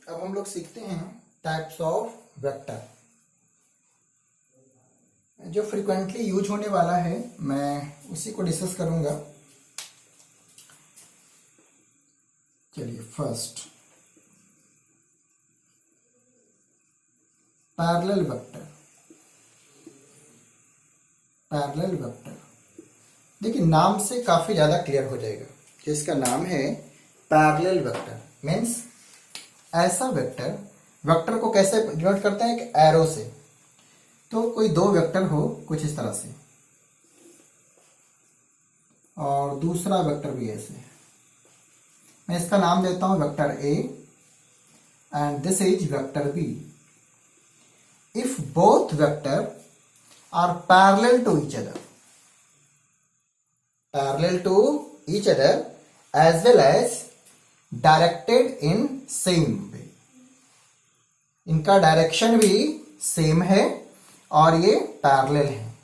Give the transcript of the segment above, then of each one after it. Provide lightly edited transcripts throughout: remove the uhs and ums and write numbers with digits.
अब हम लोग सीखते हैं टाइप्स ऑफ वेक्टर। जो फ्रिक्वेंटली यूज होने वाला है मैं उसी को डिस्कस करूंगा। चलिए, first parallel vector. Parallel vector देखिए, नाम से काफी ज्यादा क्लियर हो जाएगा कि इसका नाम है पैरेलल वेक्टर। मीन्स ऐसा वेक्टर, वेक्टर को कैसे डिनोट करते हैं? एक एरो से। तो कोई दो वेक्टर हो कुछ इस तरह से, और दूसरा वेक्टर भी ऐसे। मैं इसका नाम देता हूं vector A and this is vector B. If both vector are parallel to each other, parallel to each other as well as directed in same way, इनका डायरेक्शन भी सेम है और ये पैरेलल है,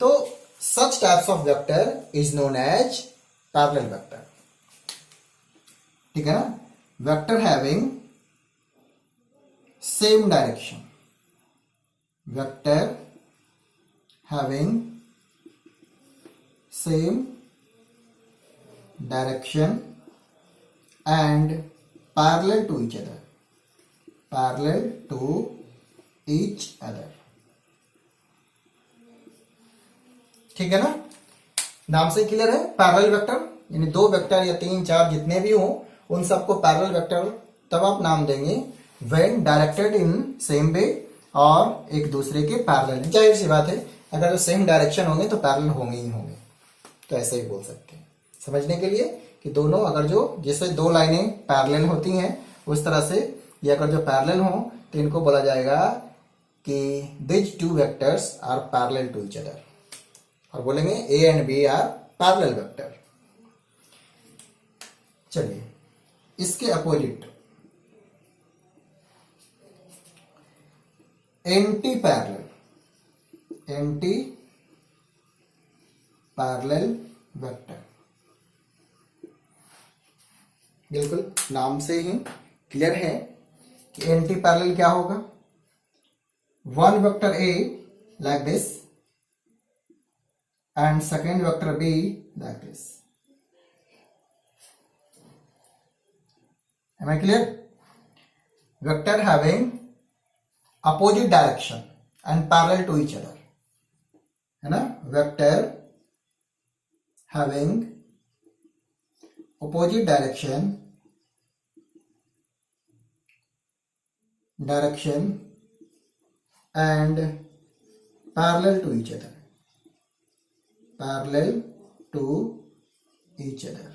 तो such types of vector is known as parallel vector। ठीक है ना? Vector having same direction, vector having same direction and parallel to each other, parallel to each other। ठीक है ना? नाम से क्लियर है। पैरेलल वेक्टर यानी दो वेक्टर या तीन चार जितने भी हो उन सबको पैरेलल वेक्टर तब आप नाम देंगे व्हेन डायरेक्टेड इन सेम वे और एक दूसरे के पैरेलल। जाहिर सी बात है, अगर जो सेम डायरेक्शन होंगे तो पैरेलल होंगे ही होंगे, तो ऐसे ही बोल सकते हैं समझने के लिए कि दोनों अगर जो जैसे दो लाइनें पैरेलल होती हैं उस तरह से ये अगर जो पैरेलल हो तो इनको बोला जाएगा कि this two vectors are parallel to each other, और बोलेंगे A and B are parallel vector. चलिए, इसके opposite anti parallel, anti parallel vector. बिल्कुल नाम से ही क्लियर है कि एंटी पैरेलल क्या होगा। One vector A like this and second vector B like this। Am I clear? Vector having opposite direction and parallel to each other, है ना? Vector having opposite direction and parallel to each other, parallel to each other,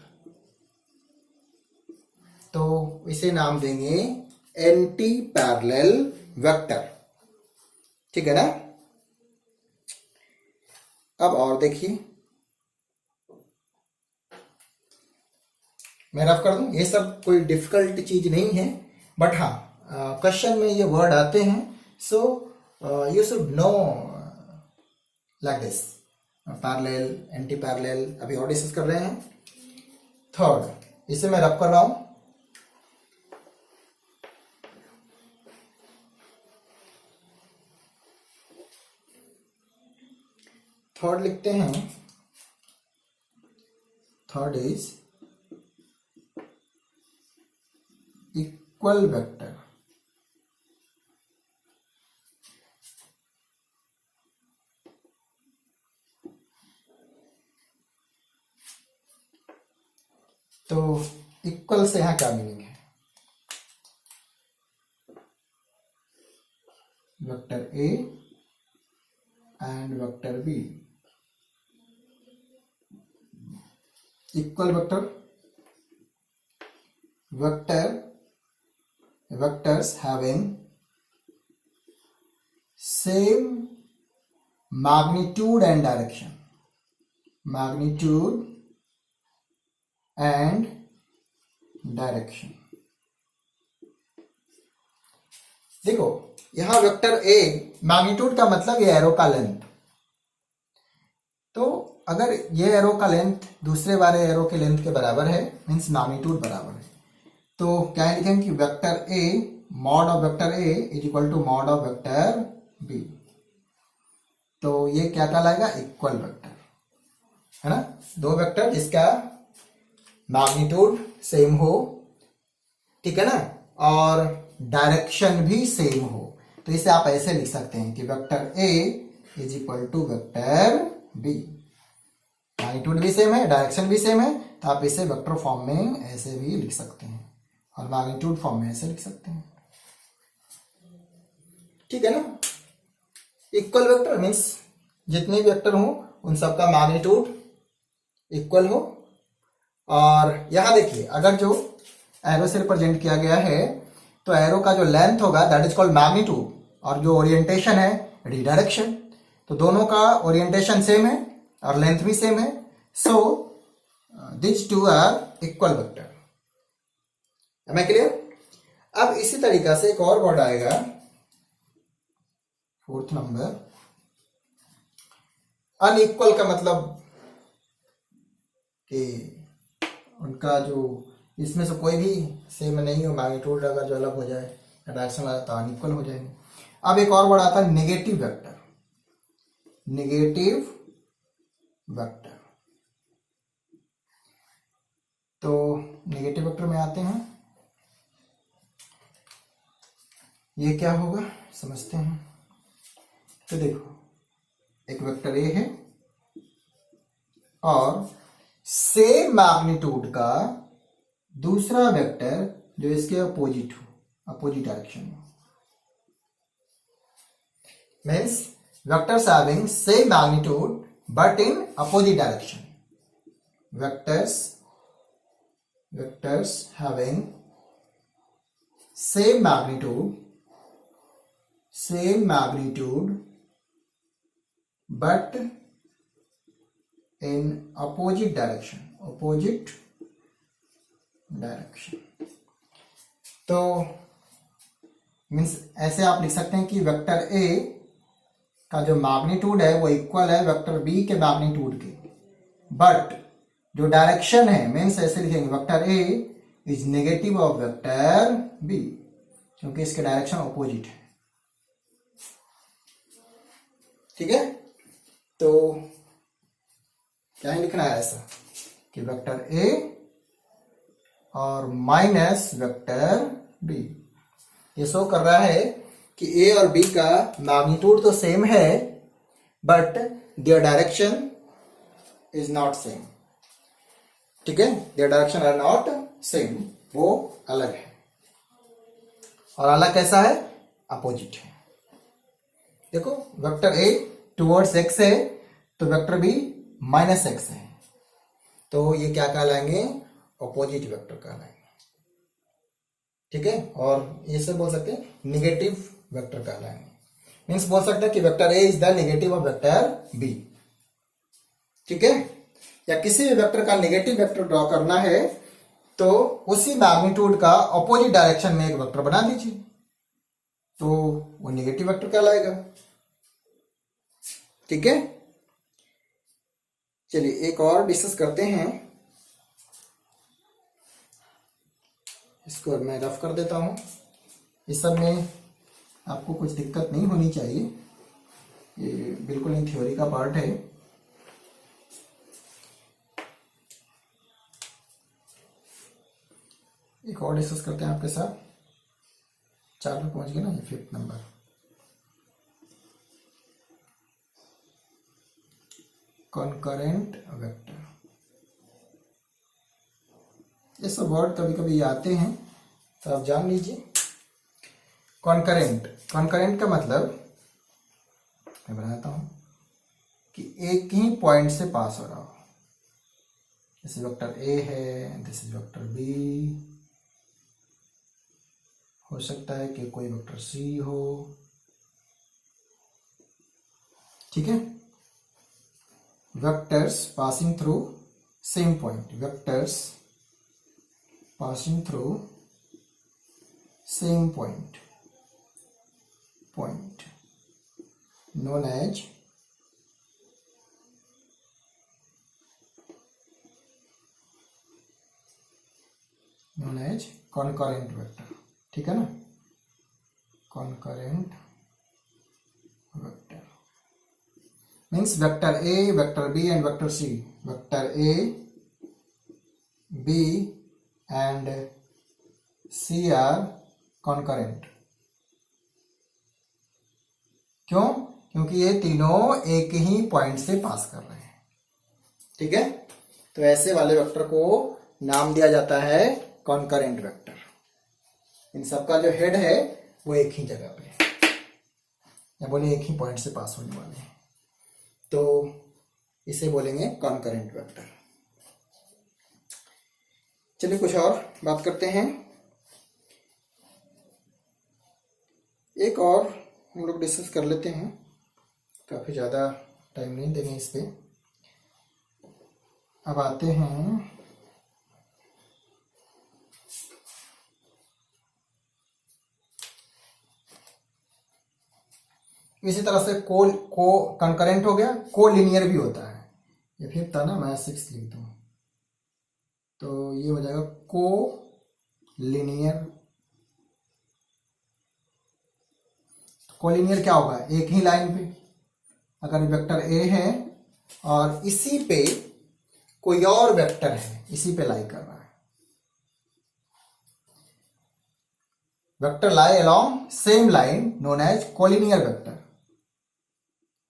तो इसे नाम देंगे anti parallel vector. ठीक है ना? अब और देखिए, मैं रफ कर दूं, ये सब कोई डिफिकल्ट चीज नहीं है, बट हाँ क्वेश्चन में ये वर्ड आते हैं, so you should know like this. Parallel, anti parallel अभी और डिस्कस कर रहे हैं। थर्ड, इसे मैं रब कर रहा हूं। थर्ड लिखते हैं, थर्ड इज इक्वल वेक्टर। तो इक्वल से यहां क्या मीनिंग है? Vector A and vector B equal vector, vectors having same magnitude and direction, magnitude and direction। देखो यहां वेक्टर ए, मैग्नीट्यूड का मतलब ये एरो का लेंथ, तो अगर ये एरो का लेंथ दूसरे वाले एरो के लेंथ के बराबर है मीन्स मैग्नीट्यूड बराबर है, तो क्या लिखेंगे कि vector A mod of vector A is equal to mod of vector B. तो ये क्या कहलाएगा, इक्वल वेक्टर, है ना। दो वेक्टर जिसका मैग्नीट्यूड सेम हो, ठीक है ना, और डायरेक्शन भी सेम हो, तो इसे आप ऐसे लिख सकते हैं कि vector A is equal to vector B. Magnitude भी सेम है, डायरेक्शन भी सेम है, तो आप इसे वेक्टर फॉर्म में ऐसे भी लिख सकते हैं और मैग्नीट्यूड फॉर्म में ऐसे लिख सकते हैं, ठीक है ना। इक्वल वेक्टर मीन्स जितने भी वेक्टर हो उन सबका मैग्नीट्यूड इक्वल हो। और यहां देखिए, अगर जो एरो से रिप्रेजेंट किया गया है तो एरो का जो लेंथ होगा दैट इज कॉल्ड मैग्नीट्यूड, और जो ओरिएंटेशन है डायरेक्शन। तो दोनों का ओरिएंटेशन सेम है और लेंथ भी सेम है, so this two are equal vector. Am I clear? अब इसी तरीका से एक और वर्ड आएगा, फोर्थ नंबर, अनइक्वल का मतलब कि उनका जो इसमें से कोई भी सेम नहीं हो, मैग्नीट्यूड अगर जो अलग हो जाए या डायरेक्शन अलग तो अनइक्वल हो जाएंगे। अब एक और वर्ड आता है नेगेटिव वेक्टर। नेगेटिव वेक्टर, तो नेगेटिव वेक्टर में आते हैं, ये क्या होगा समझते हैं। तो देखो, एक वेक्टर ए है और सेम मैग्नीट्यूड का दूसरा वेक्टर जो इसके अपोजिट हो, अपोजिट डायरेक्शन में, means vectors having same magnitude but in opposite direction. Vectors having same magnitude but in opposite direction, तो मीन्स ऐसे आप लिख सकते हैं कि वेक्टर ए का जो मैग्नीट्यूड है वो इक्वल है वेक्टर बी के मैग्नीट्यूड के, बट जो डायरेक्शन है मीन्स ऐसे लिखेंगे vector A is negative of vector B, क्योंकि इसके डायरेक्शन अपोजिट है, ठीक है। तो क्या ही लिखना है ऐसा कि वेक्टर ए और माइनस वेक्टर बी, ये शो कर रहा है कि ए और बी का मैग्नीट्यूड तो सेम है but their direction is not same, ठीक है। Their direction are not same, वो अलग है, और अलग कैसा है, अपोजिट है। देखो, वेक्टर ए टुवर्ड्स एक्स है तो वेक्टर बी माइनस एक्स है, तो ये क्या कहलाएंगे, अपोजिट वेक्टर कहलाएंगे, ठीक है। और ये सब बोल सकते हैं निगेटिव वेक्टर कहलाएंगे, मीन्स बोल सकते हैं कि vector A is the negative of vector B, ठीक है। या किसी भी वेक्टर का नेगेटिव वेक्टर ड्रॉ करना है तो उसी मैग्नीट्यूड का अपोजिट डायरेक्शन में एक वेक्टर बना दीजिए, तो वो नेगेटिव वेक्टर कहलाएगा, ठीक है। चलिए एक और डिस्कस करते हैं, इसको मैं रफ कर देता हूं। इस सब में आपको कुछ दिक्कत नहीं होनी चाहिए, ये बिल्कुल इन थ्योरी का पार्ट है। एक और डिस्कस करते हैं आपके साथ, 4 पे पहुंच गए ना, ये 5th नंबर। कॉन्करेंट वेक्टर, ये सब वर्ड कभी कभी आते हैं तो आप जान लीजिए। कॉन्करेंट का मतलब मैं बनाता हूं कि एक ही पॉइंट से पास हो रहा हो, जैसे वेक्टर ए है, दिस इज वेक्टर बी, हो सकता है कि कोई वेक्टर सी हो, ठीक है। Vectors passing through same point, vectors passing through same point known as known as concurrent vector, ठीक है ना, concurrent vector means vector A, vector B and vector C, vector A B and C are concurrent. क्यों? क्योंकि ये तीनों एक ही point से पास कर रहे हैं, ठीक है। तो ऐसे वाले वेक्टर को नाम दिया जाता है कॉन्करेंट वेक्टर। इन सबका जो हेड है वो एक ही जगह पे है, या बोले एक ही पॉइंट से पास होने वाले हैं, तो इसे बोलेंगे कॉन्करेंट वेक्टर। चलिए कुछ और बात करते हैं। एक और हम लोग डिस्कस कर लेते हैं, काफी ज्यादा टाइम नहीं देंगे इस पे। अब आते हैं इसी तरह से को कंकरेंट हो गया, को लिनियर भी होता है। ये फिर था ना, मैं 6 लिख दूं तो ये हो जाएगा को लिनियर। कोलिनियर क्या होगा? एक ही लाइन पे अगर वेक्टर ए है और इसी पे कोई और वेक्टर है, इसी पे लाई कर रहा है, vector lie along same line known as collinear vector.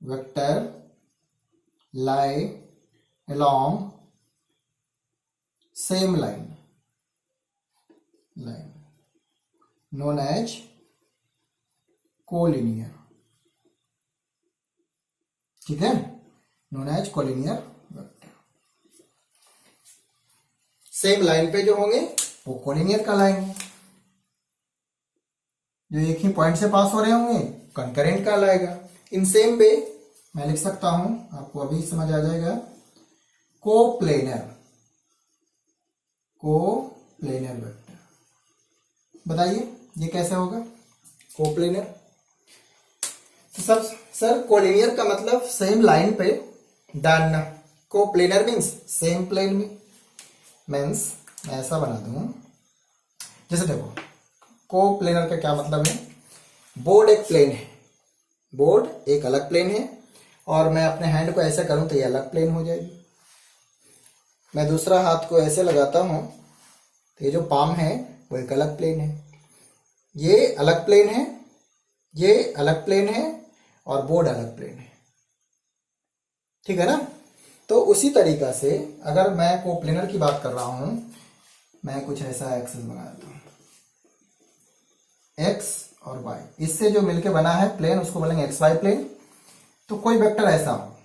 Vector lie along same line known as collinear, ठीक है, known as collinear vector. Same line पे जो होंगे वो कोलिनियर कहलाएंगे, जो एक ही पॉइंट से पास हो रहे होंगे कंकरेंट कहलाएगा। इन सेम वे मैं लिख सकता हूं, आपको अभी समझ आ जाएगा, कोप्लेनर वेक्टर। बताइए ये कैसे होगा कोप्लेनर? तो सब सर कोलिनियर का मतलब सेम लाइन पे डालना, कोप्लेनर मीन्स सेम प्लेन में। मीन्स मैं ऐसा बना दूं, जैसे देखो कोप्लेनर का क्या मतलब है, बोर्ड एक प्लेन है, बोर्ड एक अलग प्लेन है, और मैं अपने हैंड को ऐसे करूं तो ये अलग प्लेन हो जाएगी। मैं दूसरा हाथ को ऐसे लगाता हूं तो ये जो पाम है वो एक अलग प्लेन है, ये अलग प्लेन है, ये अलग प्लेन है, और बोर्ड अलग प्लेन है, ठीक है ना। तो उसी तरीका से अगर मैं कोप्लेनर की बात कर रहा हूं, मैं कुछ ऐसा एक्सेस बना देता हूं, एक्स और वाई, इससे जो मिलके बना है प्लेन उसको बोलेंगे एक्स वाई प्लेन। तो कोई वेक्टर ऐसा हो,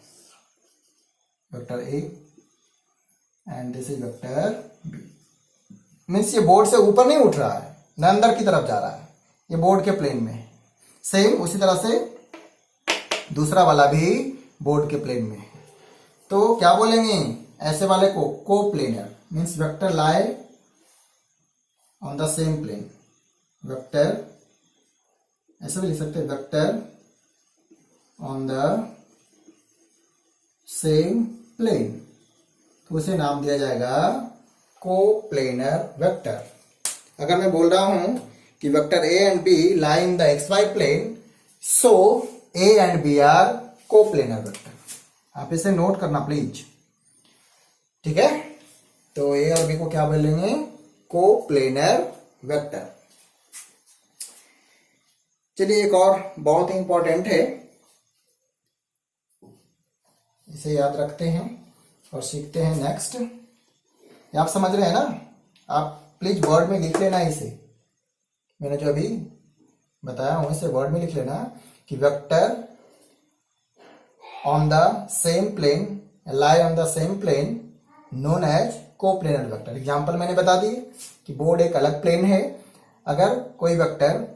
vector A and this is vector B, means ये बोर्ड से ऊपर नहीं उठ रहा है ना अंदर की तरफ जा रहा है, ये बोर्ड के प्लेन में है। सेम उसी तरह से दूसरा वाला भी बोर्ड के प्लेन में है। तो क्या बोलेंगे ऐसे वाले को? Coplanar means vector lie on the same plane. Vector ऐसे भी लिख सकते हैं, vector on the same plane, तो उसे नाम दिया जाएगा कोप्लेनर वेक्टर। अगर मैं बोल रहा हूं कि vector A and B lie in the X Y plane, so A and B are coplanar vector. आप इसे नोट करना प्लीज, ठीक है। तो ए और बी को क्या बोलेंगे? Coplanar vector. चलिए एक और बहुत ही इंपॉर्टेंट है, इसे याद रखते हैं और सीखते हैं नेक्स्ट। ये आप समझ रहे हैं ना? आप प्लीज वर्ड में लिख लेना इसे, मैंने जो अभी बताया हूं इसे वर्ड में लिख लेना कि vector on the same plane, lie on the same plane known as coplanar vector. Example मैंने बता दी कि बोर्ड एक अलग प्लेन है, अगर कोई वेक्टर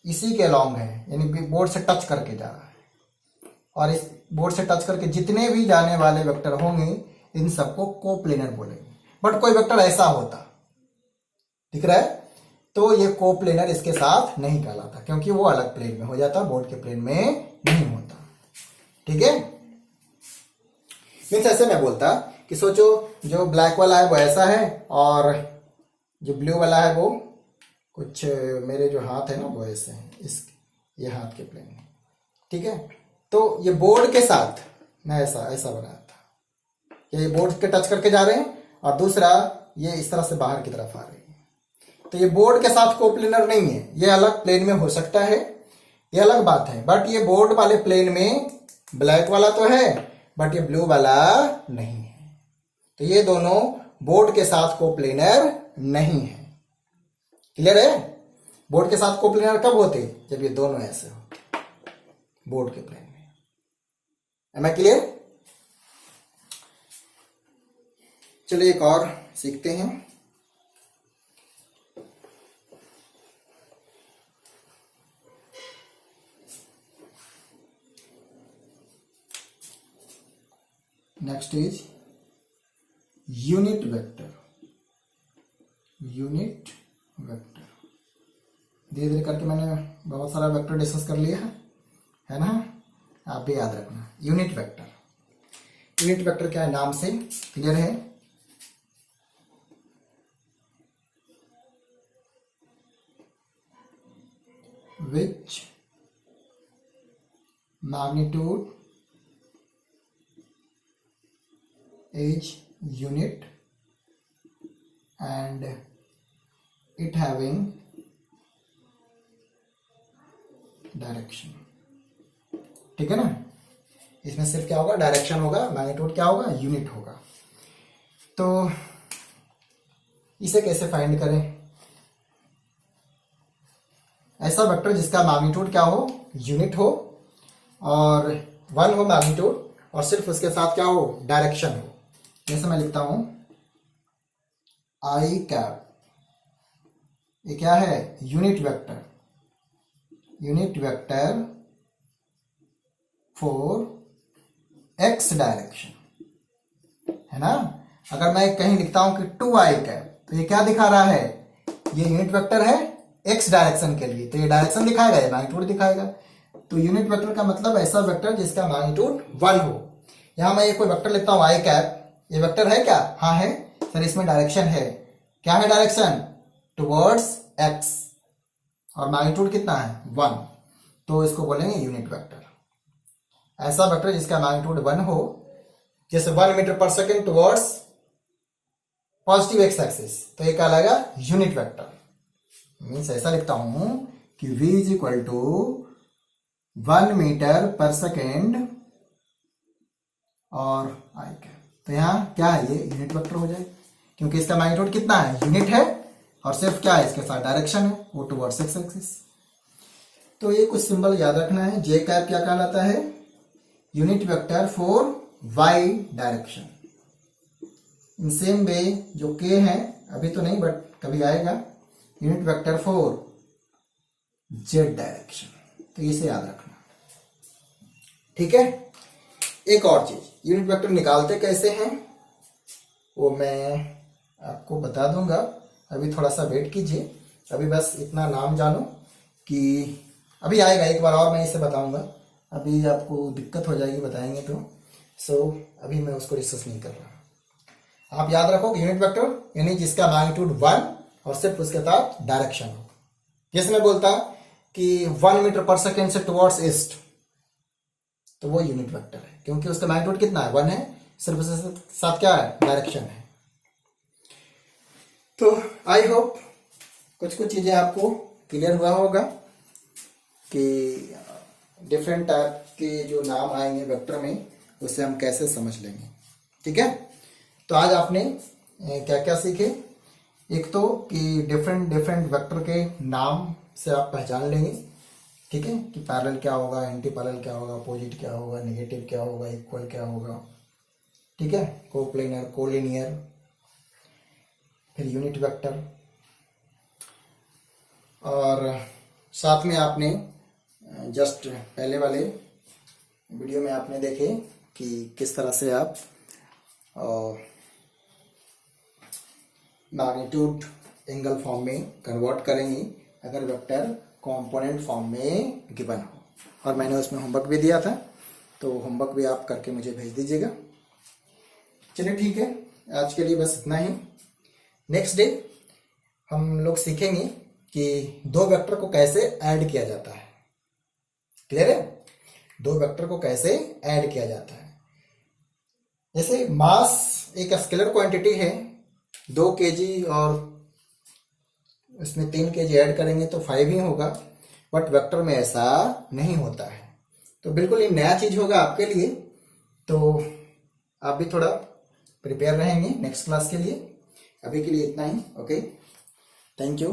इसी के अलॉन्ग है, यानी बोर्ड से टच करके जा रहा है, और इस बोर्ड से टच करके जितने भी जाने वाले वेक्टर होंगे इन सबको कोप्लेनर बोलेंगे। बट कोई वेक्टर ऐसा होता, दिख रहा है, तो ये कोप्लेनर इसके साथ नहीं कहलाता, क्योंकि वो अलग प्लेन में हो जाता, बोर्ड के प्लेन में नहीं होता, ठीक है। मीन्स ऐसे मैं बोलता कि सोचो जो ब्लैक वाला है वो ऐसा है और जो ब्लू वाला है वो कुछ मेरे जो हाथ है ना वो ऐसे हैं, इस ये हाथ के प्लेन में, ठीक है। तो ये बोर्ड के साथ मैं ऐसा ऐसा बनाया था, ये बोर्ड के टच करके जा रहे हैं और दूसरा ये इस तरह से बाहर की तरफ आ रही है। तो ये बोर्ड के साथ कोप्लेनर नहीं है, ये अलग प्लेन में हो सकता है, ये अलग बात है। बट ये बोर्ड वाले प्लेन में ब्लैक वाला तो है बट ये ब्लू वाला नहीं है। तो ये दोनों बोर्ड के साथ कोप्लेनर नहीं है। क्लियर है? बोर्ड के साथ कोप्लेनर कब होते? जब ये दोनों ऐसे हो बोर्ड के प्लेन में। Am I clear? चलिए एक और सीखते हैं। Next is unit vector. Unit vector धीरे धीरे करके मैंने बहुत सारा वेक्टर डिस्कस कर लिया है ना, आप भी याद रखना। यूनिट वेक्टर, यूनिट वेक्टर क्या है नाम से क्लियर है। विच magnitude is unit and it having direction, ठीक है ना। इसमें सिर्फ क्या होगा? डायरेक्शन होगा, मैग्नीट्यूड क्या होगा? यूनिट होगा। तो इसे कैसे फाइंड करें? ऐसा वेक्टर जिसका मैग्नीट्यूड क्या हो? यूनिट हो और 1 हो मैग्नीट्यूड और सिर्फ उसके साथ क्या हो? डायरेक्शन हो। जैसे मैं लिखता हूं आई कैप, ये क्या है? Unit vector. Unit vector for x direction, है ना। अगर मैं कहीं लिखता हूं कि 2i कैप, तो ये क्या दिखा रहा है? ये यूनिट वेक्टर है एक्स डायरेक्शन के लिए, तो ये डायरेक्शन दिखाएगा, ये मैग्नीट्यूड दिखाएगा। तो यूनिट वेक्टर का मतलब ऐसा वेक्टर जिसका मैग्नीट्यूड 1 हो। यहां मैं ये कोई वेक्टर लिखता हूं आई कैप, ये वेक्टर है क्या? हाँ है सर, इसमें डायरेक्शन है। क्या है डायरेक्शन? टुवर्ड्स एक्स और मैग्नीट्यूड कितना है? 1। तो इसको बोलेंगे यूनिट वेक्टर। ऐसा वेक्टर जिसका मैग्नीट्यूड 1 हो, जैसे 1 metre per second towards positive x axis, तो ये क्या लगेगा? Unit vector. मीन्स ऐसा लिखता हूं कि v is equal to 1 metre per second और आई कैप। तो यहाँ क्या है? ये यूनिट वेक्टर हो जाए क्योंकि इसका मैग्नीट्यूड कितना है? यूनिट है और सिर्फ क्या है? इसके साथ डायरेक्शन है, वो टुवर्ड्स एक्स एक्सिस। तो ये कुछ सिंबल याद रखना है। जे कैप क्या कहलाता है? Unit vector for Y direction. In same way जो के है, अभी तो नहीं बट कभी आएगा, unit vector for Z direction. तो इसे याद रखना, ठीक है। एक और चीज, यूनिट वेक्टर निकालते कैसे हैं वो मैं आपको बता दूंगा, अभी थोड़ा सा वेट कीजिए। अभी बस इतना नाम जानो कि अभी आएगा, एक बार और मैं इसे बताऊंगा, अभी आपको दिक्कत हो जाएगी बताएंगे तो। सो अभी मैं उसको डिस्कस नहीं कर रहा। आप याद रखो यूनिट वेक्टर यानी जिसका मैग्नीट्यूड 1 और सिर्फ उसके साथ डायरेक्शन हो। जैसे मैं बोलता कि 1 मीटर पर सेकेंड से टुवर्ड्स ईस्ट, तो वो यूनिट वेक्टर है क्योंकि उसका मैग्नीट्यूड कितना है? 1 है, सिर्फ उसके साथ क्या है? डायरेक्शन है। तो आई होप कुछ कुछ चीजें आपको क्लियर हुआ होगा कि डिफरेंट टाइप के जो नाम आएंगे वेक्टर में उसे हम कैसे समझ लेंगे, ठीक है। तो आज आपने क्या क्या सीखे? एक तो कि डिफरेंट डिफरेंट वेक्टर के नाम से आप पहचान लेंगे, ठीक है, कि पैरेलल क्या होगा, एंटी पैरेलल क्या होगा, अपोजिट क्या होगा, नेगेटिव क्या होगा, इक्वल क्या होगा, ठीक है, कोप्लेनर, कोलिनियर, फिर यूनिट वेक्टर। और साथ में आपने जस्ट पहले वाले वीडियो में आपने देखे कि किस तरह से आप मैग्नीट्यूड एंगल फॉर्म में कन्वर्ट करेंगे अगर वेक्टर कंपोनेंट फॉर्म में गिवन हो। और मैंने उसमें होमवर्क भी दिया था, तो होमवर्क भी आप करके मुझे भेज दीजिएगा। चलिए ठीक है, आज के लिए बस इतना ही। नेक्स्ट डे हम लोग सीखेंगे कि दो वेक्टर को कैसे ऐड किया जाता है। क्लियर है? दो वेक्टर को कैसे ऐड किया जाता है। जैसे मास एक स्केलर क्वांटिटी है, 2 kg और इसमें 3 kg ऐड करेंगे तो 5 ही होगा, बट वेक्टर में ऐसा नहीं होता है। तो बिल्कुल ये नया चीज होगा आपके लिए, तो आप भी थोड़ा प्रिपेयर रहेंगे नेक्स्ट क्लास के लिए। अभी के लिए इतना ही। Okay, thank you.